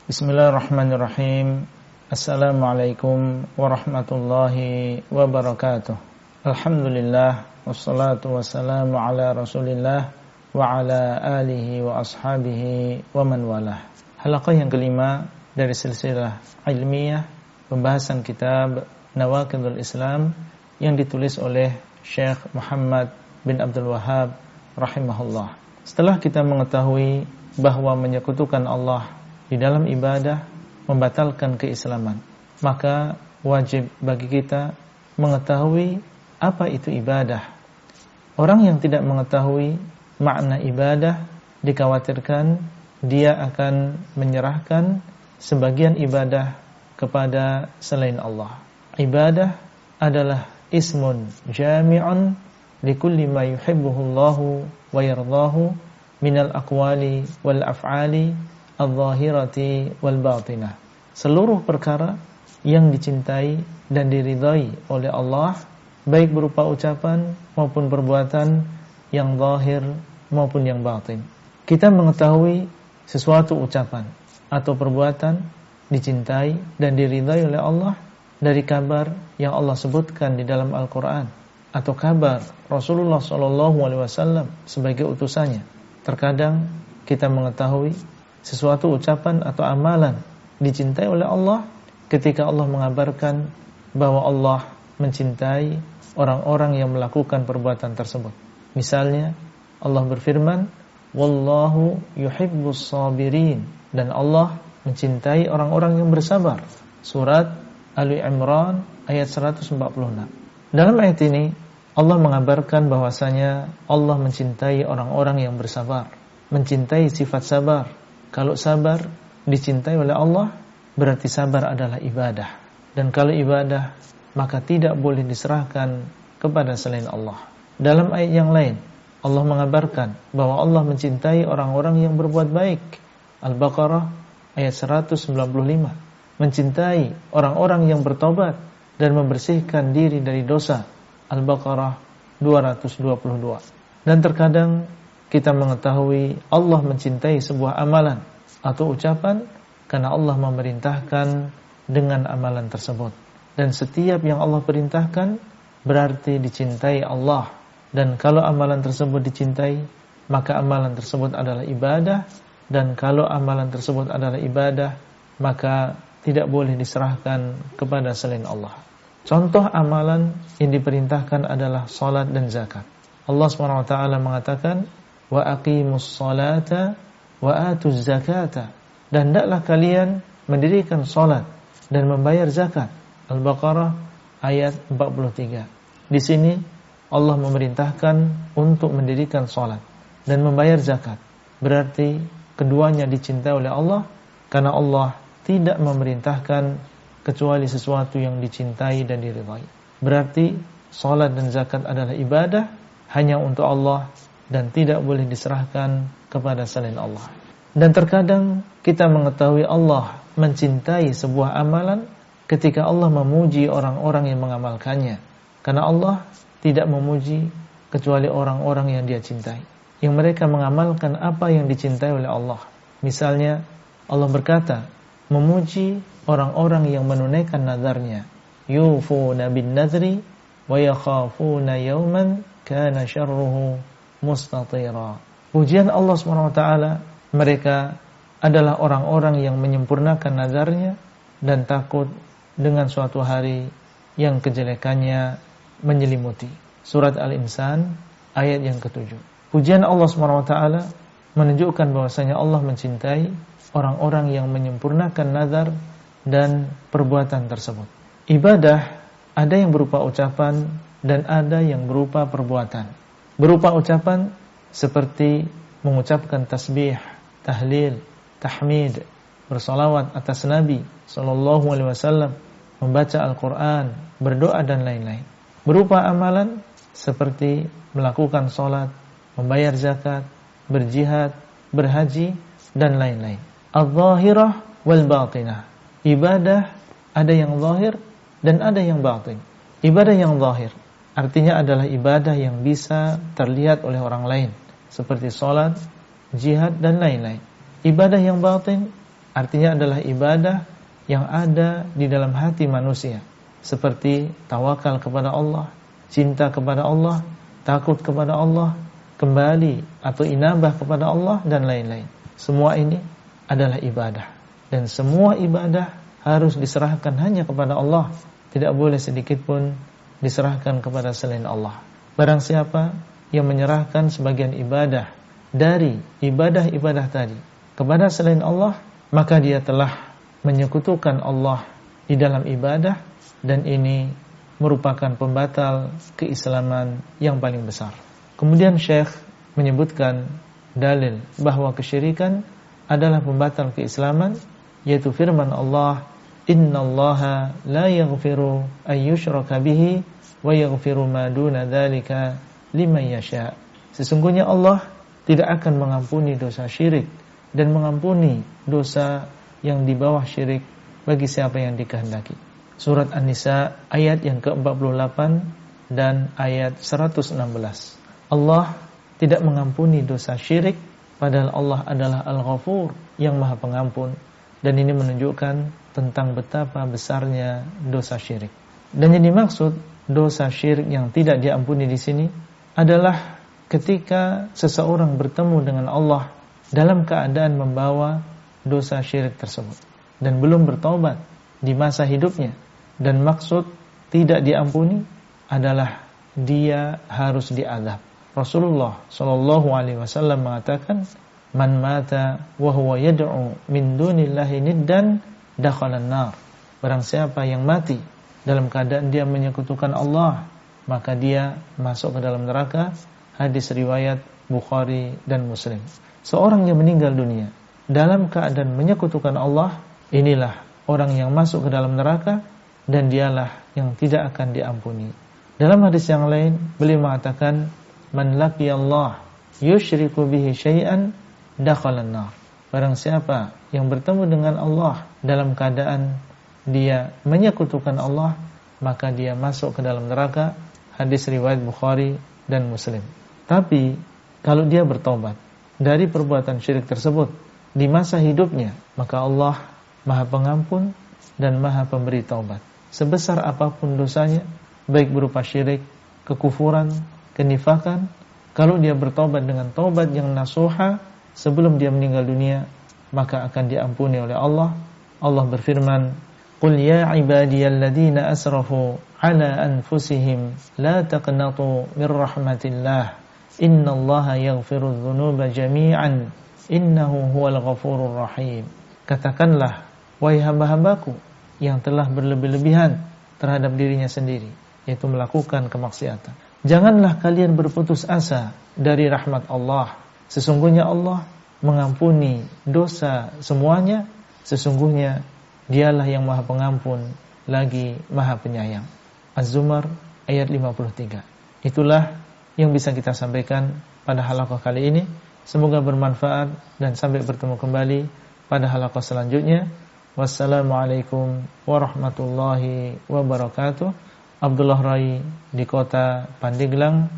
Bismillahirrahmanirrahim. Assalamualaikum warahmatullahi wabarakatuh. Alhamdulillah, wassalatu wassalamu ala Rasulillah wa ala alihi wa ashabihi wa man walah. Halaqah yang kelima dari silsilah ilmiah pembahasan kitab Nawaqidul Islam yang ditulis oleh Syekh Muhammad bin Abdul Wahhab rahimahullah. Setelah kita mengetahui bahwa menyekutukan Allah di dalam ibadah membatalkan keislaman, maka wajib bagi kita mengetahui apa itu ibadah. Orang yang tidak mengetahui makna ibadah dikhawatirkan dia akan menyerahkan sebagian ibadah kepada selain Allah. Ibadah adalah ismun jami'un likulli ma yuhibbuhu Allahu wa yardahu minal aqwali wal af'ali al-zahirati wal batinah. Seluruh perkara yang dicintai dan diridai oleh Allah, baik berupa ucapan maupun perbuatan yang zahir maupun yang batin. Kita mengetahui sesuatu ucapan atau perbuatan dicintai dan diridai oleh Allah dari kabar yang Allah sebutkan di dalam Al-Quran atau kabar Rasulullah SAW sebagai utusannya. Terkadang kita mengetahui sesuatu ucapan atau amalan dicintai oleh Allah ketika Allah mengabarkan bahwa Allah mencintai orang-orang yang melakukan perbuatan tersebut. Misalnya Allah berfirman, wallahu yuhibbus sabirin, dan Allah mencintai orang-orang yang bersabar. Surat Ali Imran ayat 146. Dalam ayat ini Allah mengabarkan bahwasanya Allah mencintai orang-orang yang bersabar, mencintai sifat sabar. Kalau sabar dicintai oleh Allah, berarti sabar adalah ibadah. Dan kalau ibadah, maka tidak boleh diserahkan kepada selain Allah. Dalam ayat yang lain, Allah mengabarkan bahwa Allah mencintai orang-orang yang berbuat baik. Al-Baqarah ayat 195. Mencintai orang-orang yang bertobat dan membersihkan diri dari dosa. Al-Baqarah 222. Dan terkadang kita mengetahui Allah mencintai sebuah amalan atau ucapan karena Allah memerintahkan dengan amalan tersebut. Dan setiap yang Allah perintahkan berarti dicintai Allah. Dan kalau amalan tersebut dicintai, maka amalan tersebut adalah ibadah. Dan kalau amalan tersebut adalah ibadah, maka tidak boleh diserahkan kepada selain Allah. Contoh amalan yang diperintahkan adalah salat dan zakat. Allah SWT mengatakan, wa aqimus salata wa atuz zakata, dan hendaklah kalian mendirikan salat dan membayar zakat. Al-Baqarah ayat 43. Di sini Allah memerintahkan untuk mendirikan salat dan membayar zakat. Berarti keduanya dicintai oleh Allah karena Allah tidak memerintahkan kecuali sesuatu yang dicintai dan diridhai. Berarti salat dan zakat adalah ibadah hanya untuk Allah dan tidak boleh diserahkan kepada selain Allah. Dan terkadang kita mengetahui Allah mencintai sebuah amalan ketika Allah memuji orang-orang yang mengamalkannya. Karena Allah tidak memuji kecuali orang-orang yang Dia cintai, yang mereka mengamalkan apa yang dicintai oleh Allah. Misalnya Allah berkata memuji orang-orang yang menunaikan nazarnya, yufuna bin nadri wa yakhafuna yawman kana syarruhu mustatira. Pujian Allah SWT, mereka adalah orang-orang yang menyempurnakan nazarnya dan takut dengan suatu hari yang kejelekannya menyelimuti. Surat Al-Insan ayat yang ke-7. Pujian Allah SWT menunjukkan bahwasanya Allah mencintai orang-orang yang menyempurnakan nazar dan perbuatan tersebut. Ibadah ada yang berupa ucapan dan ada yang berupa perbuatan. Berupa ucapan seperti mengucapkan tasbih, tahlil, tahmid, bersolawat atas Nabi SAW, membaca Al-Quran, berdoa dan lain-lain. Berupa amalan seperti melakukan sholat, membayar zakat, berjihad, berhaji dan lain-lain. Al-zahirah wal batinah. Ibadah ada yang zahir dan ada yang batin. Ibadah yang zahir artinya adalah ibadah yang bisa terlihat oleh orang lain, seperti sholat, jihad dan lain-lain. Ibadah yang batin Artinya adalah ibadah yang ada di dalam hati manusia, seperti tawakal kepada Allah, cinta kepada Allah, takut kepada Allah, kembali atau inabah kepada Allah, dan lain-lain. Semua ini adalah ibadah, dan semua ibadah harus diserahkan hanya kepada Allah. Tidak boleh sedikit pun diserahkan kepada selain Allah. Barang siapa yang menyerahkan sebagian ibadah dari ibadah-ibadah tadi kepada selain Allah, maka dia telah menyekutukan Allah di dalam ibadah, dan ini merupakan pembatal keislaman yang paling besar. Kemudian Syekh menyebutkan dalil bahwa kesyirikan adalah pembatal keislaman, yaitu firman Allah, innallaha la yaghfiru an yushraka bihi wa yaghfiru ma duna dzalika liman yasha. Sesungguhnya Allah tidak akan mengampuni dosa syirik dan mengampuni dosa yang di bawah syirik bagi siapa yang dikehendaki. Surat An-Nisa ayat yang ke-48 dan ayat 116. Allah tidak mengampuni dosa syirik, padahal Allah adalah Al-Ghafur, yang Maha Pengampun. Dan ini menunjukkan tentang betapa besarnya dosa syirik. Dan yang dimaksud dosa syirik yang tidak diampuni di sini adalah ketika seseorang bertemu dengan Allah dalam keadaan membawa dosa syirik tersebut dan belum bertaubat di masa hidupnya, dan maksud tidak diampuni adalah dia harus diazab. Rasulullah sallallahu alaihi wasallam mengatakan, man mata wa huwa yad'u min dunillahi niddan dakhalan nar. Barang siapa yang mati dalam keadaan dia menyekutukan Allah, maka dia masuk ke dalam neraka. Hadis riwayat Bukhari dan Muslim. Seorang yang meninggal dunia dalam keadaan menyekutukan Allah, inilah orang yang masuk ke dalam neraka, dan dialah yang tidak akan diampuni. Dalam hadis yang lain beliau mengatakan, man laqiyallah yusyriku bihi syai'an dakhalan nar. Barang siapa yang bertemu dengan Allah dalam keadaan dia menyekutukan Allah, maka dia masuk ke dalam neraka. Hadis riwayat Bukhari dan Muslim. Tapi kalau dia bertobat dari perbuatan syirik tersebut di masa hidupnya, maka Allah Maha Pengampun dan Maha Pemberi taubat. Sebesar apapun dosanya, baik berupa syirik, kekufuran, kenifakan, kalau dia bertobat dengan taubat yang nasuha sebelum dia meninggal dunia, maka akan diampuni oleh Allah. Allah berfirman, qul ya ibadiyalladzina asrafu ala anfusihim la taqnatu min rahmatillah innallaha yaghfirudz dzunuba jami'an innahu huwal ghafurur rahim. Katakanlah, wahai hamba-hambaku yang telah berlebih-lebihan terhadap dirinya sendiri, yaitu melakukan kemaksiatan, janganlah kalian berputus asa dari rahmat Allah. Sesungguhnya Allah mengampuni dosa semuanya. Sesungguhnya dialah yang Maha Pengampun lagi Maha Penyayang. Az-Zumar ayat 53. Itulah yang bisa kita sampaikan pada halaqah kali ini. Semoga bermanfaat dan sampai bertemu kembali pada halaqah selanjutnya. Wassalamualaikum warahmatullahi wabarakatuh. Abdullah Rai di kota Pandeglang,